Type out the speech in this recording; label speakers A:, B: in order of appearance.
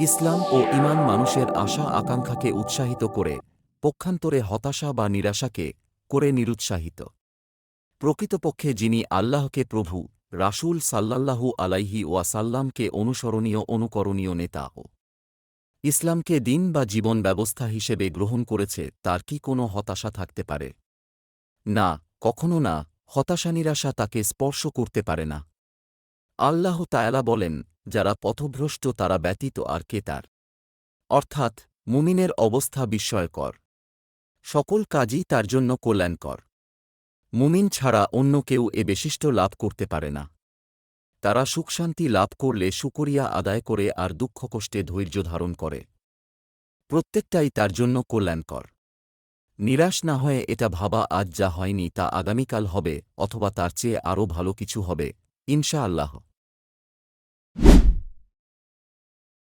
A: ইসলাম ও ঈমান মানুষের আশা আকাঙ্ক্ষাকে উৎসাহিত করে, পক্ষান্তরে হতাশা বা নিরাশাকে করে নিরুৎসাহিত। প্রকৃতপক্ষে যিনি আল্লাহকে প্রভু, রাসূল সাল্লাল্লাহু আলাইহি ওয়াসাল্লামকে অনুসরণীয় অনুকরণীয় নেতা ও ইসলামকে দিন বা জীবন ব্যবস্থা হিসেবে গ্রহণ করেছে, তার কি কোনো হতাশা থাকতে পারে? না, কখনো না। হতাশা নিরাশা তাকে স্পর্শ করতে পারে না। আল্লাহ তাআলা বলেন, যারা পথভ্রষ্ট তারা ব্যতীত আর কে তার। অর্থাৎ মুমিনের অবস্থা বিস্ময়কর। সকল কাজই তার জন্য কল্যাণকর। মুমিন ছাড়া অন্য কেউ এ বৈশিষ্ট্য লাভ করতে পারে না। তারা সুখশান্তি লাভ করলে শুকরিয়া আদায় করে আর দুঃখকষ্টে ধৈর্য ধারণ করে। প্রত্যেকটাই তার জন্য কল্যাণকর। নিরাশ না হয়ে এটা ভাবা আজ যা হয়নি তা আগামীকাল হবে, অথবা তার চেয়ে আরও ভালো কিছু হবে, ইনশাআল্লাহ।